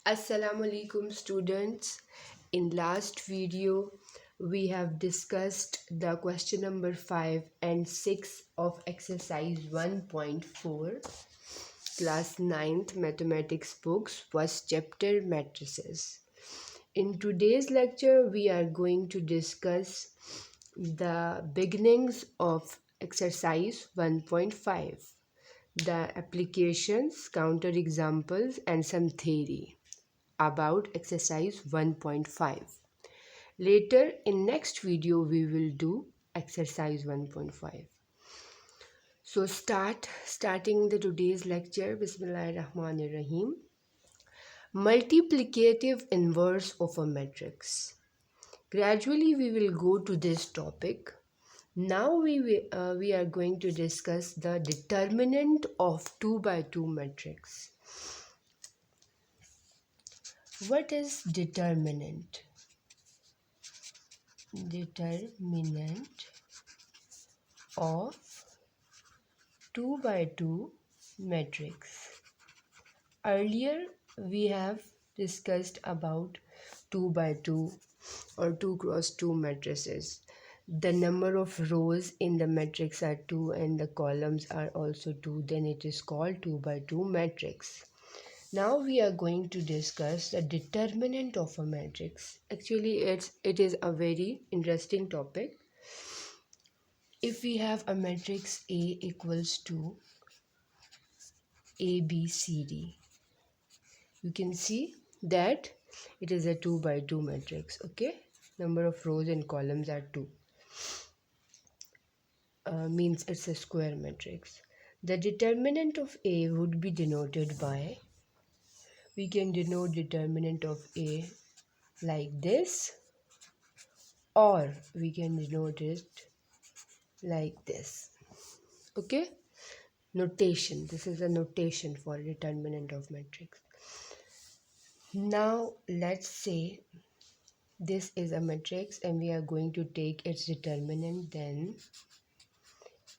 Assalamu alaikum students. In last video we have discussed the question number 5 and 6 of exercise 1.4 class 9th mathematics books first chapter matrices. In today's lecture we are going to discuss the beginnings of exercise 1.5, the applications, counter examples and some theory about exercise 1.5. Later in next video we will do exercise 1.5. So starting the today's lecture. Bismillahirrahmanirrahim. Multiplicative inverse of a matrix. Gradually we will go to this topic. Now we are going to discuss the determinant of 2 by 2 matrix. What is determinant? Determinant of 2 by 2 matrix. Earlier we have discussed about 2 by 2 or 2 cross 2 matrices. The number of rows in the matrix are 2 and the columns are also 2. Then it is called 2 by 2 matrix. Now we are going to discuss the determinant of a matrix. Actually it is a very interesting topic. If we have a matrix A equals to A, B, C, D, you can see that it is a 2 by 2 matrix. Okay, number of rows and columns are 2. Means it's a square matrix. The determinant of A would be denoted by, we can denote determinant of A like this, or we can denote it like this. Okay, notation. This is a notation for determinant of matrix. Now let's say this is a matrix and we are going to take its determinant. Then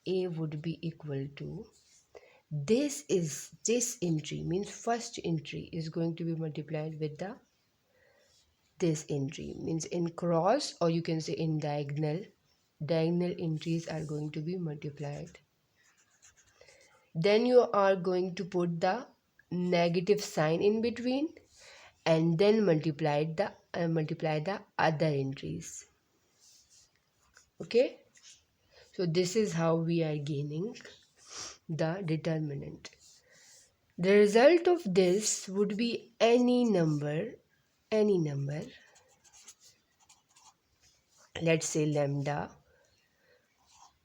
A would be equal to, this entry, means first entry is going to be multiplied with this entry, means in cross, or you can say in diagonal entries are going to be multiplied. Then you are going to put the negative sign in between and then multiply the other entries. Okay, so this is how we are gaining the determinant. The result of this would be any number, let's say lambda,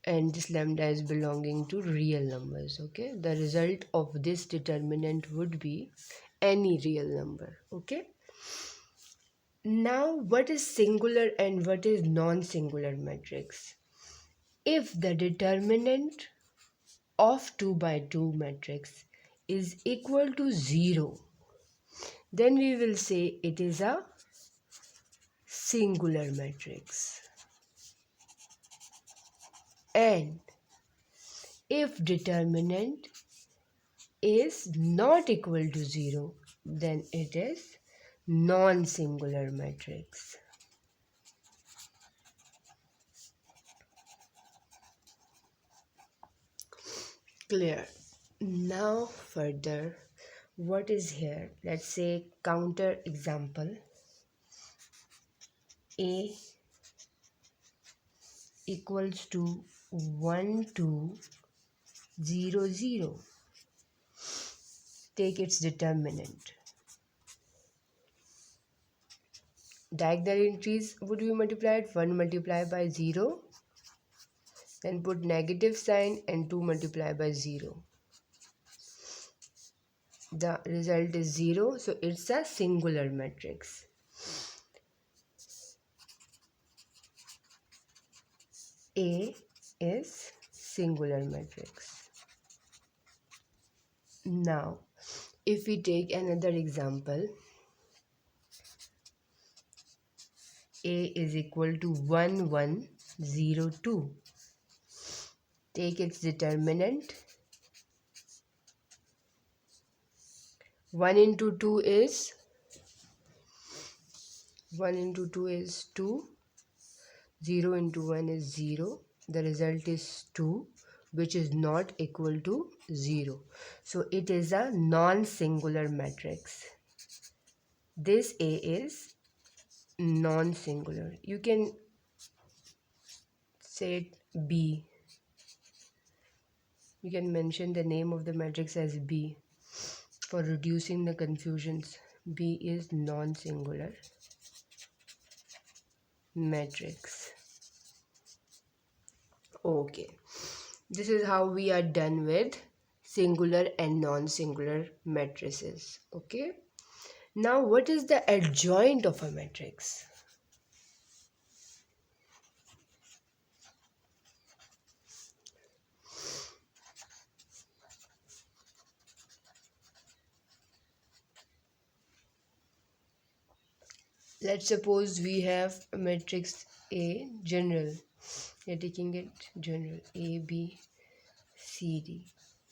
and this lambda is belonging to real numbers. Okay, the result of this determinant would be any real number. Okay, now what is singular and what is non-singular matrix? If the determinant of 2 by 2 matrix is equal to 0, then we will say it is a singular matrix. And if determinant is not equal to 0, then it is non-singular matrix. Clear? Now further, what is here? Let's say counter example. A equals to 1 2 0 0. Take its determinant. Diagonal entries would be multiplied. 1 multiplied by 0, then put negative sign, and 2 multiplied by 0. The result is 0, so it's a singular matrix. A is singular matrix. Now if we take another example, A is equal to 1 1 0 2. Take its determinant. 1 into 2 is 1 into 2 is 2. 0 into 1 is 0. The result is 2, which is not equal to 0. So it is a non-singular matrix. This A is non-singular. You can say it B. You can mention the name of the matrix as B for reducing the confusions. B is non-singular matrix. Okay, this is how we are done with singular and non-singular matrices. Okay, now what is the adjoint of a matrix? Let's suppose we have a matrix A general. We are taking it general A, B, C, D.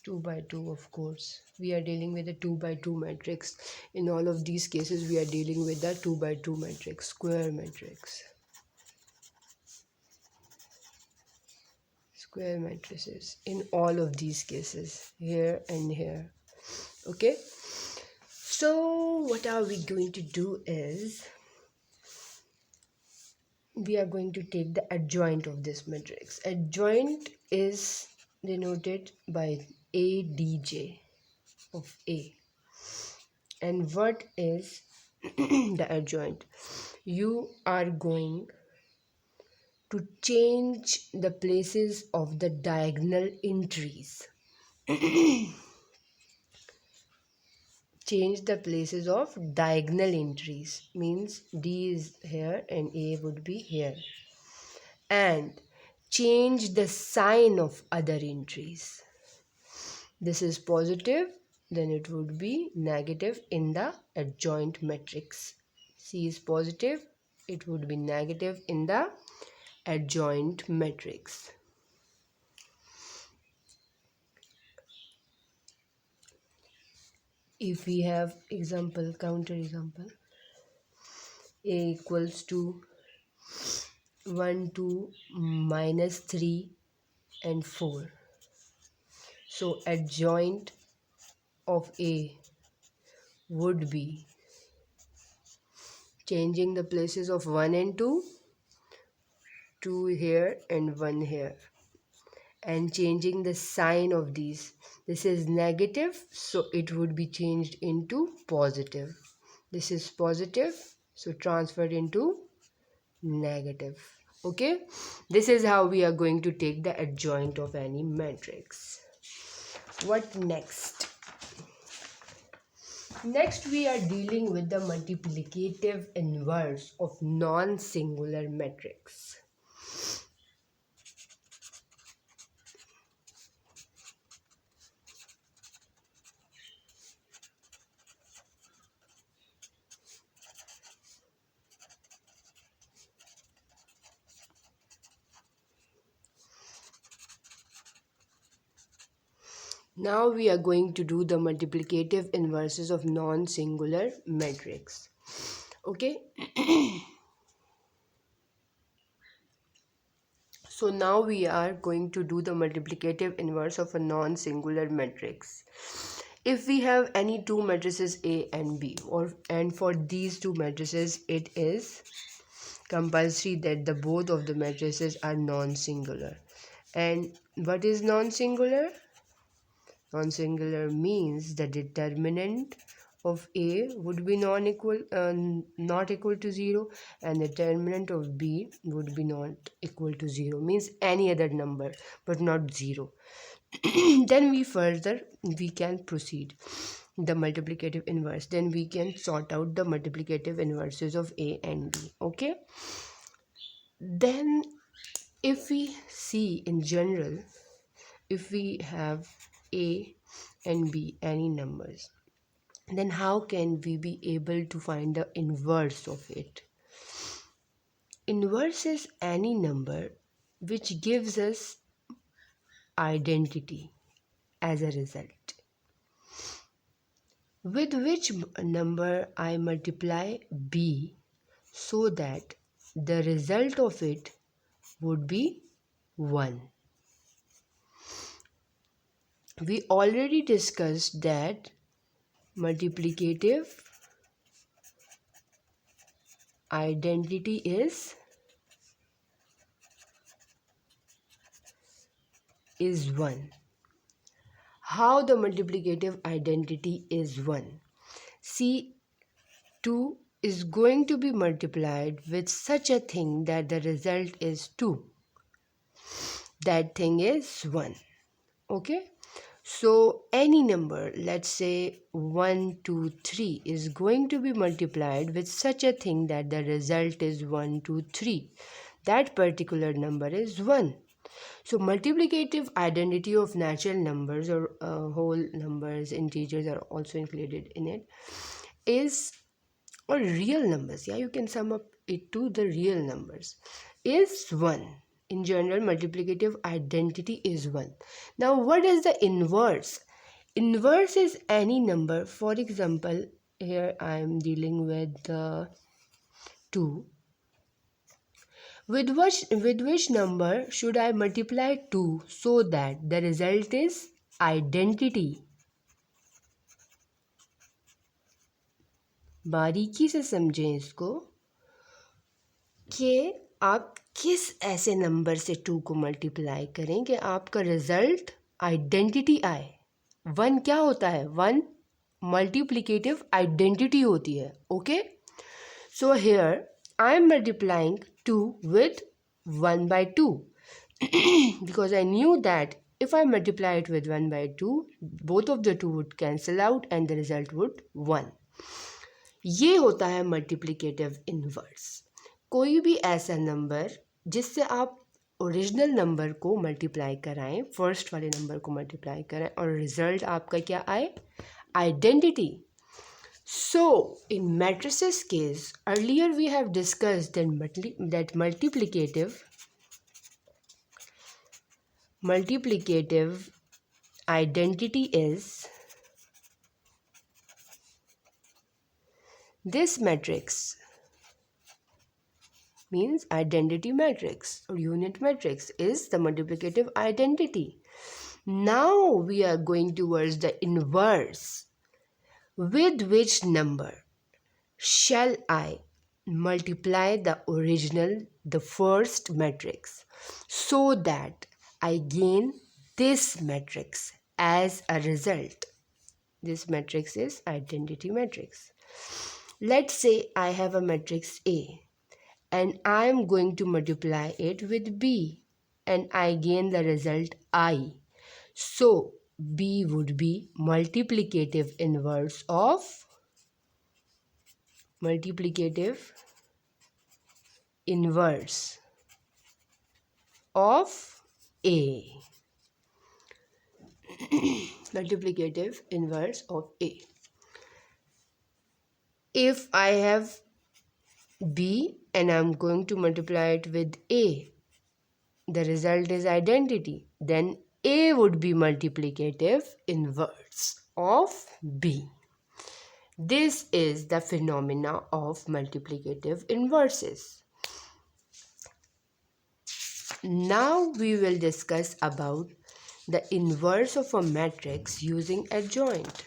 2 by 2, of course. We are dealing with a 2 by 2 matrix. In all of these cases, we are dealing with the 2 by 2 matrix, square matrix. Square matrices in all of these cases, here and here. Okay. So what are we going to do is, we are going to take the adjoint of this matrix. Adjoint is denoted by ADJ of A. And what is the adjoint? You are going to change the places of the diagonal entries. Change the places of diagonal entries means D is here and A would be here. And change the sign of other entries. This is positive, then it would be negative in the adjoint matrix. C is positive, it would be negative in the adjoint matrix. If we have example, counter example, A equals to 1, 2, minus 3 and 4. So adjoint of A would be changing the places of 1 and 2, 2 here and 1 here, and changing the sign of these. This is negative, so it would be changed into positive. This is positive, so transferred into negative. Okay, this is how we are going to take the adjoint of any matrix. What next? Next, we are dealing with the multiplicative inverse of non-singular matrix. Now we are going to do the multiplicative inverses of non-singular matrix. Okay. So now we are going to do the multiplicative inverse of a non-singular matrix. If we have any two matrices A and B, and for these two matrices it is compulsory that the both of the matrices are non-singular. And what is non-singular? Non-singular means the determinant of A would be not equal to 0, and the determinant of B would be not equal to 0, means any other number but not 0. Then we can proceed the multiplicative inverse. Then we can sort out the multiplicative inverses of A and B. Okay. Then if we see in general, if we have A and B any numbers, then how can we be able to find the inverse of it? Inverse is any number which gives us identity as a result. With which number I multiply B, so that the result of it would be 1. We already discussed that multiplicative identity is 1. How the multiplicative identity is 1? See, 2 is going to be multiplied with such a thing that the result is 2. That thing is 1. Okay? So any number, let's say 1, 2, 3 is going to be multiplied with such a thing that the result is 1, 2, 3. That particular number is 1. So multiplicative identity of natural numbers or whole numbers, integers are also included in it, is, or real numbers, yeah, you can sum up it to the real numbers, is 1. In general, multiplicative identity is 1. Now, what is the inverse? Inverse is any number. For example, here I am dealing with the 2. With which number should I multiply 2 so that the result is identity? बारीकी से समझें इसको कि आप किस ऐसे number से 2 को मल्टीप्लाई करें कि आपका रिजल्ट आइडेंटिटी आए. 1 क्या होता है? 1 मल्टीप्लिकेटिव आइडेंटिटी होती है. Okay, so here I am multiplying 2 with 1 by 2 because I knew that if I multiply it with 1 by 2, both of the 2 would cancel out and the result would 1. ये होता है multiplicative inverse. कोई भी ऐसा number जिससे आप original number को multiply कराएं, फर्स्ट वाले नंबर को मल्टीप्लाई कराएं और रिजल्ट आपका क्या आए? Identity. So, in matrices case, earlier we have discussed that multiplicative identity is this matrix, means identity matrix or unit matrix is the multiplicative identity. Now we are going towards the inverse. With which number shall I multiply the original, the first matrix, so that I gain this matrix as a result? This matrix is identity matrix. Let's say I have a matrix A and I am going to multiply it with B and I gain the result I. So B would be multiplicative inverse of multiplicative inverse of A. Multiplicative inverse of A. If I have B and I'm going to multiply it with A, the result is identity, then A would be multiplicative inverse of B. This is the phenomena of multiplicative inverses. Now we will discuss about the inverse of a matrix using adjoint.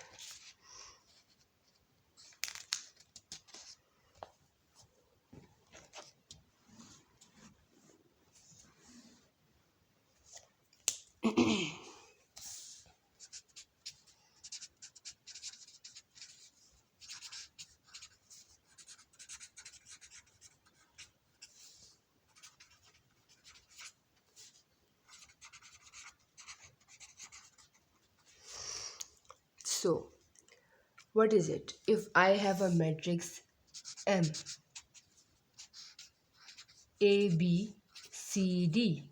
So, what is it? If I have a matrix M, A, B, C, D,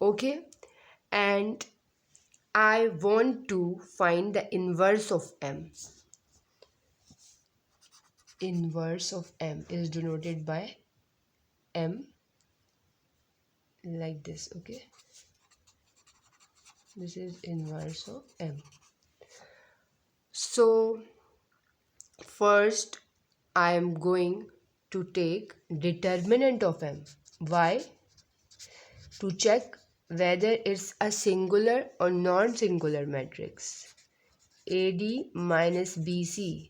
okay, and I want to find the inverse of M. Inverse of M is denoted by M like this, okay? This is inverse of M. So first I am going to take determinant of M. Why? To check whether it's a singular or non-singular matrix. AD minus BC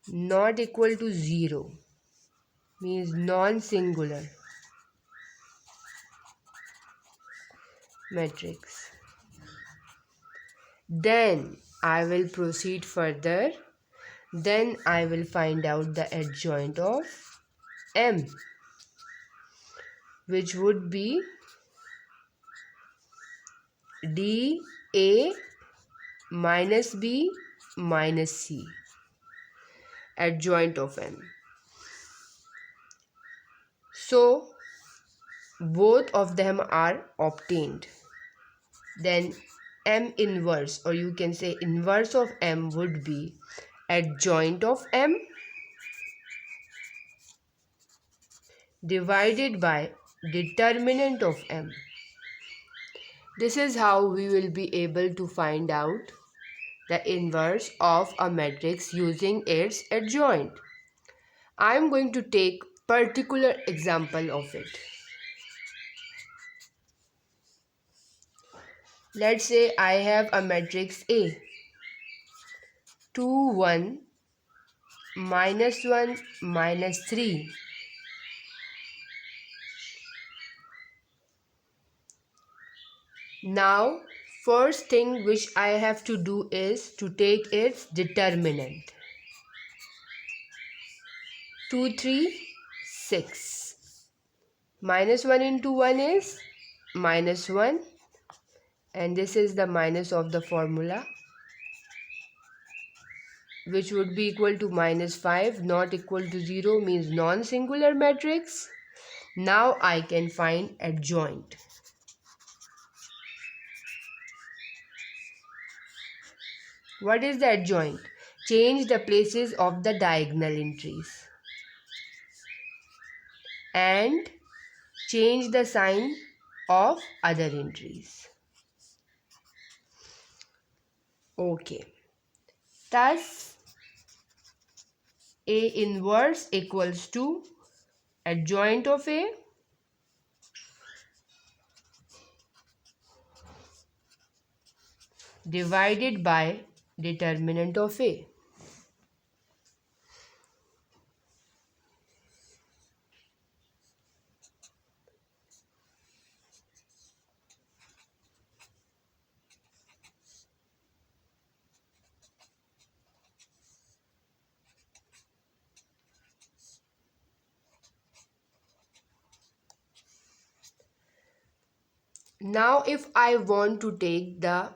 not equal to 0 means non-singular matrix. Then I will proceed further. Then I will find out the adjoint of M, which would be DA minus B minus C, adjoint of M. So both of them are obtained. Then M inverse, or you can say inverse of M, would be adjoint of M divided by determinant of M. This is how we will be able to find out the inverse of a matrix using its adjoint. I am going to take particular example of it. Let's say I have a matrix A. 2, 1, minus 1, minus 3. Now, first thing which I have to do is to take its determinant. 2, 3, 6. Minus 1 into 1 is minus 1. And this is the minus of the formula, which would be equal to minus 5, not equal to 0 means non-singular matrix. Now I can find adjoint. What is the adjoint? Change the places of the diagonal entries and change the sign of other entries. Okay. Thus, A inverse equals to adjoint of A divided by determinant of A. Now if I want to take the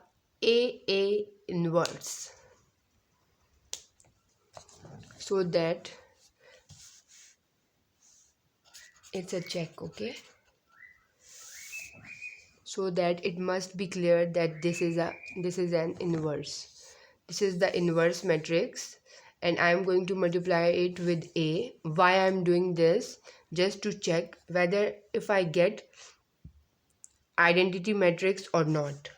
AA inverse, so that it's a check, okay? So that it must be clear that this is an inverse. This is the inverse matrix and I am going to multiply it with A. Why I am doing this? Just to check whether if I get identity matrix or not.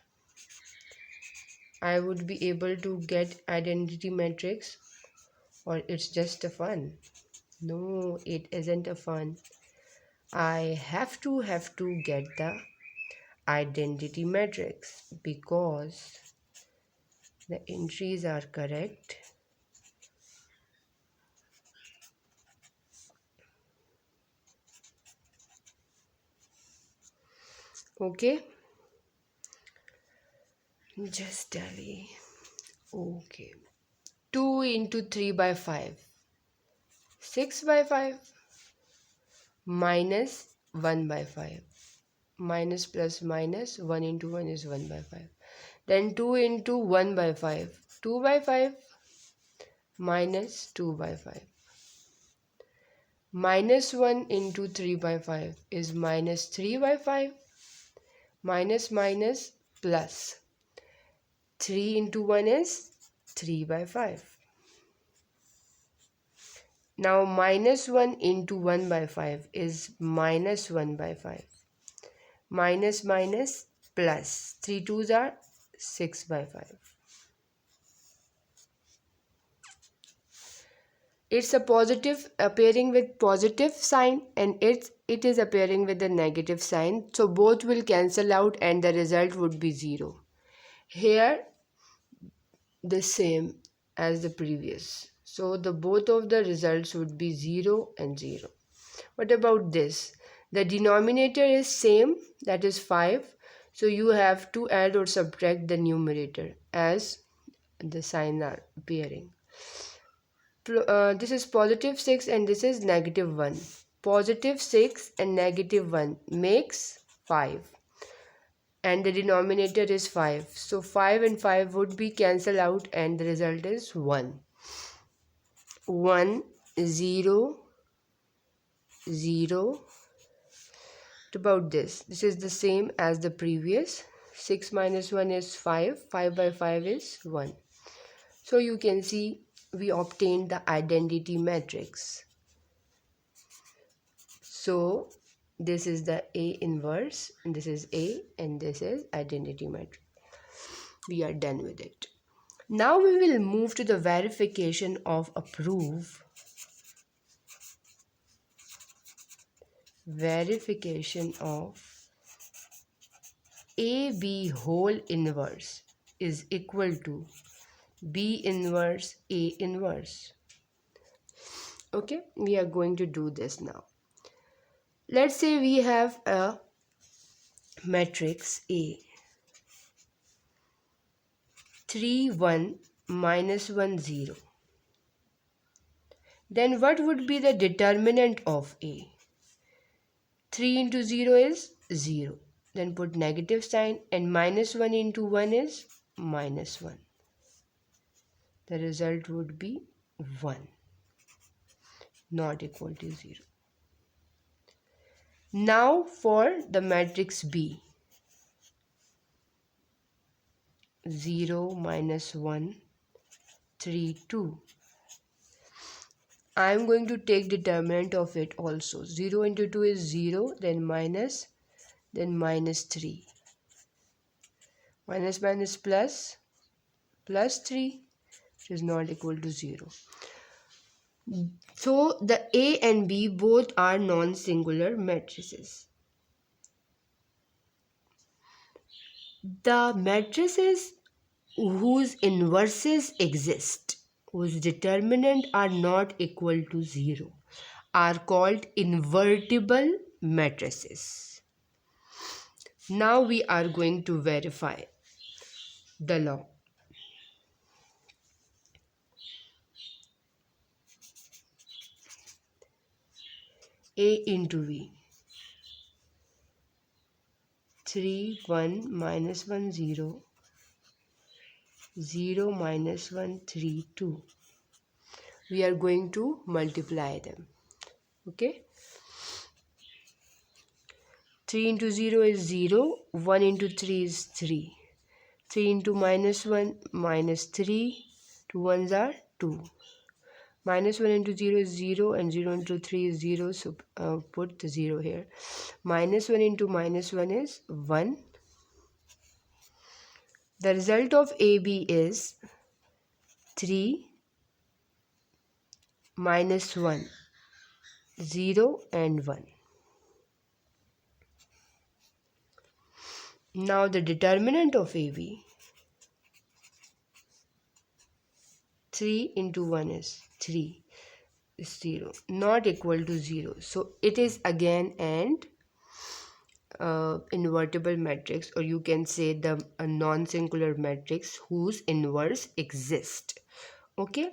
I would be able to get identity matrix, or it's just a fun. No, it isn't a fun. I have to get the identity matrix because the entries are correct. Okay, just tally. Okay, 2 into 3 by 5, 6 by 5, minus 1 by 5, minus plus minus 1 into 1 is 1 by 5. Then 2 into 1 by 5, 2 by 5, minus 2 by 5. Minus 1 into 3 by 5 is minus 3 by 5. Minus minus plus 3 into 1 is 3 by 5. Now minus 1 into 1 by 5 is minus 1 by 5. Minus minus plus 3 2s are 6 by 5. it's a positive appearing with positive sign, and it is appearing with a negative sign, so both will cancel out and the result would be 0. Here the same as the previous, so the both of the results would be 0 and 0. What about this? The denominator is same, that is 5, so you have to add or subtract the numerator as the sign are appearing. This is positive 6 and this is negative 1. Positive 6 and negative 1 makes 5, and the denominator is 5. So 5 and 5 would be cancelled out and the result is 1. 1, 0, 0. What about this? This is the same as the previous. 6 minus 1 is 5. 5 by 5 is 1. So you can see we obtained the identity matrix. So this is the A inverse, and this is A, and this is identity matrix. We are done with it. Now we will move to the verification of a proof. Verification of AB whole inverse is equal to B inverse A inverse. Okay, we are going to do this now. Let's say we have a matrix A. 3, 1, minus 1, 0. Then what would be the determinant of A? 3 into 0 is 0. Then put negative sign, and minus 1 into 1 is minus 1. The result would be 1, not equal to 0. Now for the matrix B. 0, minus 1, 3, 2. I am going to take determinant of it also. 0 into 2 is 0, then minus 3. Minus minus plus 3, which is not equal to 0. So the A and B both are non-singular matrices. The matrices whose inverses exist, whose determinant are not equal to 0, are called invertible matrices. Now we are going to verify the law. A into V. 3, 1, minus 1, 0. 0, minus 1, 3, 2. We are going to multiply them. Okay. 3 into 0 is 0. 1 into 3 is 3. 3 into minus 1, minus 3. 2 ones are 2. Minus 1 into 0 is 0, and 0 into 3 is 0. So put the 0 here. Minus 1 into minus 1 is 1. The result of AB is 3, minus 1, 0 and 1. Now the determinant of AB, 3 into 1 is 3, is 0, not equal to 0. So it is again an invertible matrix, or you can say a non-singular matrix whose inverse exists. Okay.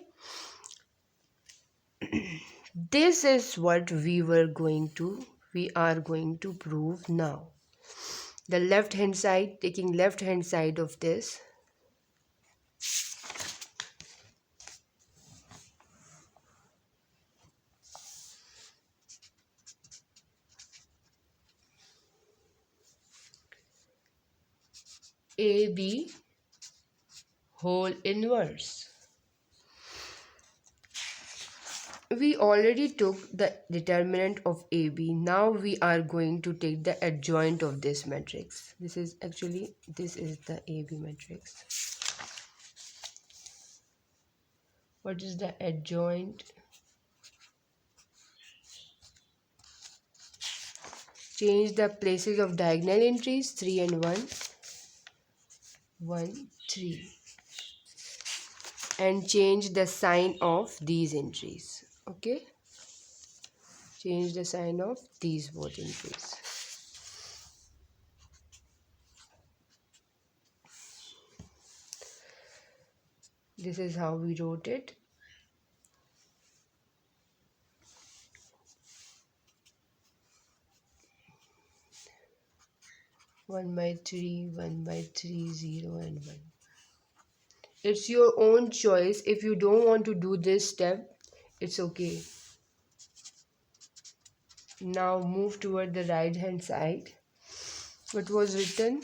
This is what we are going to prove now. The left hand side, taking left hand side of this, AB whole inverse. We already took the determinant of AB. Now we are going to take the adjoint of this matrix. This is the AB matrix. What is the adjoint Change the places of diagonal entries 3 and 1. 1, 3. And change the sign of these entries. Okay? Change the sign of these both entries. This is how we wrote it. One by 3, 1 by 3, 0 and 1. It's your own choice. If you don't want to do this step, it's okay. Now move toward the right hand side. What was written?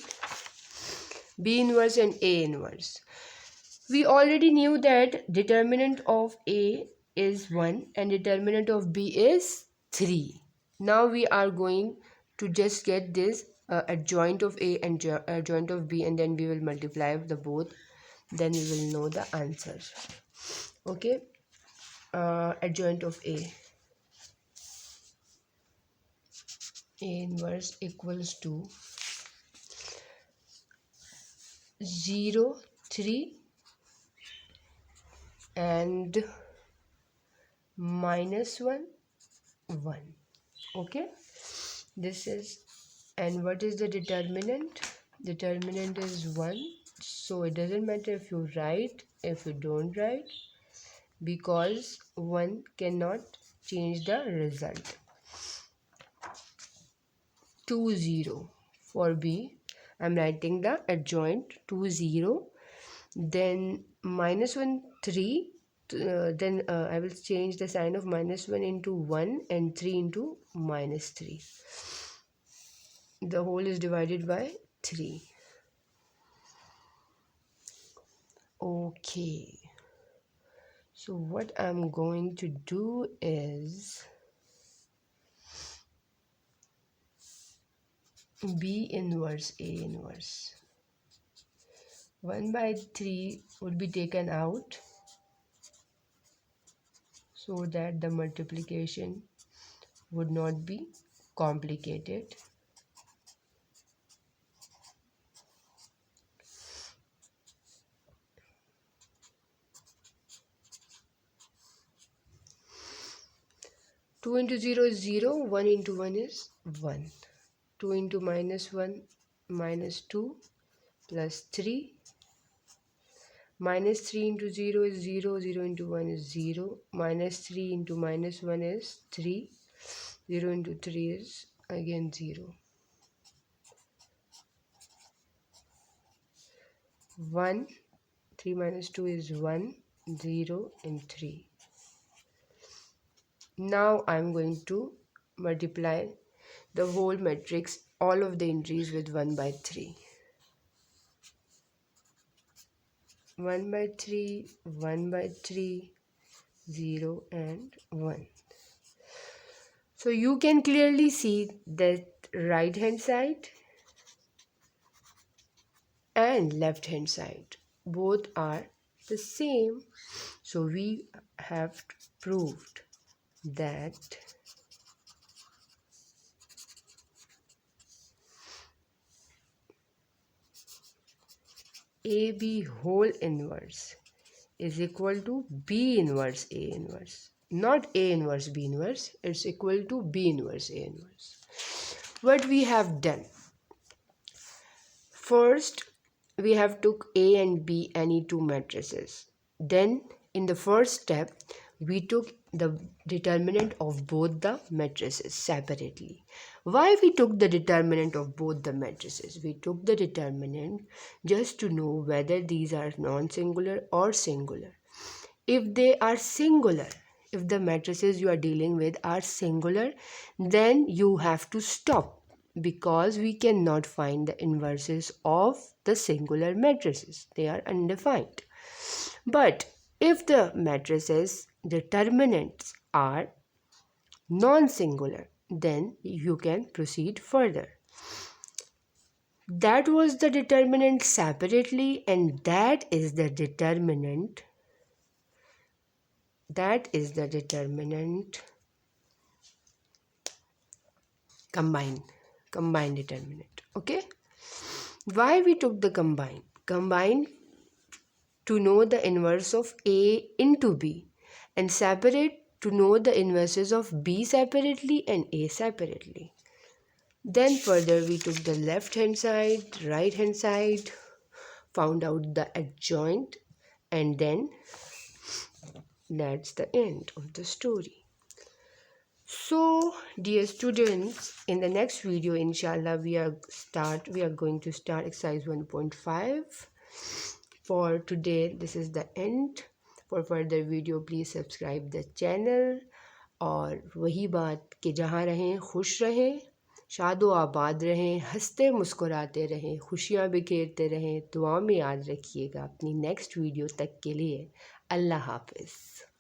B inverse and A inverse. We already knew that determinant of A is 1 and determinant of B is 3. Now we are going to just get this adjoint of A and adjoint of B, and then we will multiply the both. Then we will know the answer. Okay. Adjoint of A. A inverse equals to 0, 3 and minus 1, 1. Okay. This is, and what is the determinant? Determinant is 1. So it doesn't matter if you write, if you don't write, because 1 cannot change the result. 2, 0 for B. I'm writing the adjoint 2, 0. Then minus 1, 3. Then I will change the sign of minus 1 into 1 and 3 into minus 3. The whole is divided by 3. Okay. So what I'm going to do is B inverse A inverse. 1 by 3 would be taken out so that the multiplication would not be complicated. Two into 0 is 0, 1 into 1 is 1. 2 into minus 1, minus 2, plus 3. Minus 3 into 0 is 0, 0 into 1 is 0. Minus 3 into minus 1 is 3. 0 into 3 is again 0. 1, 3 minus 2 is 1, 0 and 3. Now I am going to multiply the whole matrix, all of the entries with 1 by 3. 1 by 3, 1 by 3, 0 and 1. So you can clearly see that right hand side and left hand side both are the same. So we have proved that AB whole inverse is equal to B inverse A inverse. Not A inverse B inverse, it's equal to B inverse A inverse. What we have done? First, we have took A and B any two matrices. Then in the first step, we took the determinant of both the matrices separately. Why we took the determinant of both the matrices? We took the determinant just to know whether these are non-singular or singular. If they are singular, if the matrices you are dealing with are singular, then you have to stop, because we cannot find the inverses of the singular matrices. They are undefined. But if the matrices determinants are non-singular, then you can proceed further. That was the determinant separately, and that is the determinant. That is the determinant combined. combined determinant. Okay, why we took the combine to know the inverse of A into B, and separate to know the inverses of B separately and A separately. Then further we took the left hand side, right hand side, found out the adjoint, and then that's the end of the story. So dear students, in the next video inshallah we are going to start exercise 1.5. For today this is the end. For further video please subscribe the channel. और वही बात कि जहाँ रहें खुश रहें, शादो आबाद रहें, हंसते मुस्कुराते रहें, खुशियाँ बिखेरते रहें, दुआ में याद रखिएगा। अपनी नेक्स्ट वीडियो तक के लिए अल्लाह हाफ़िज़।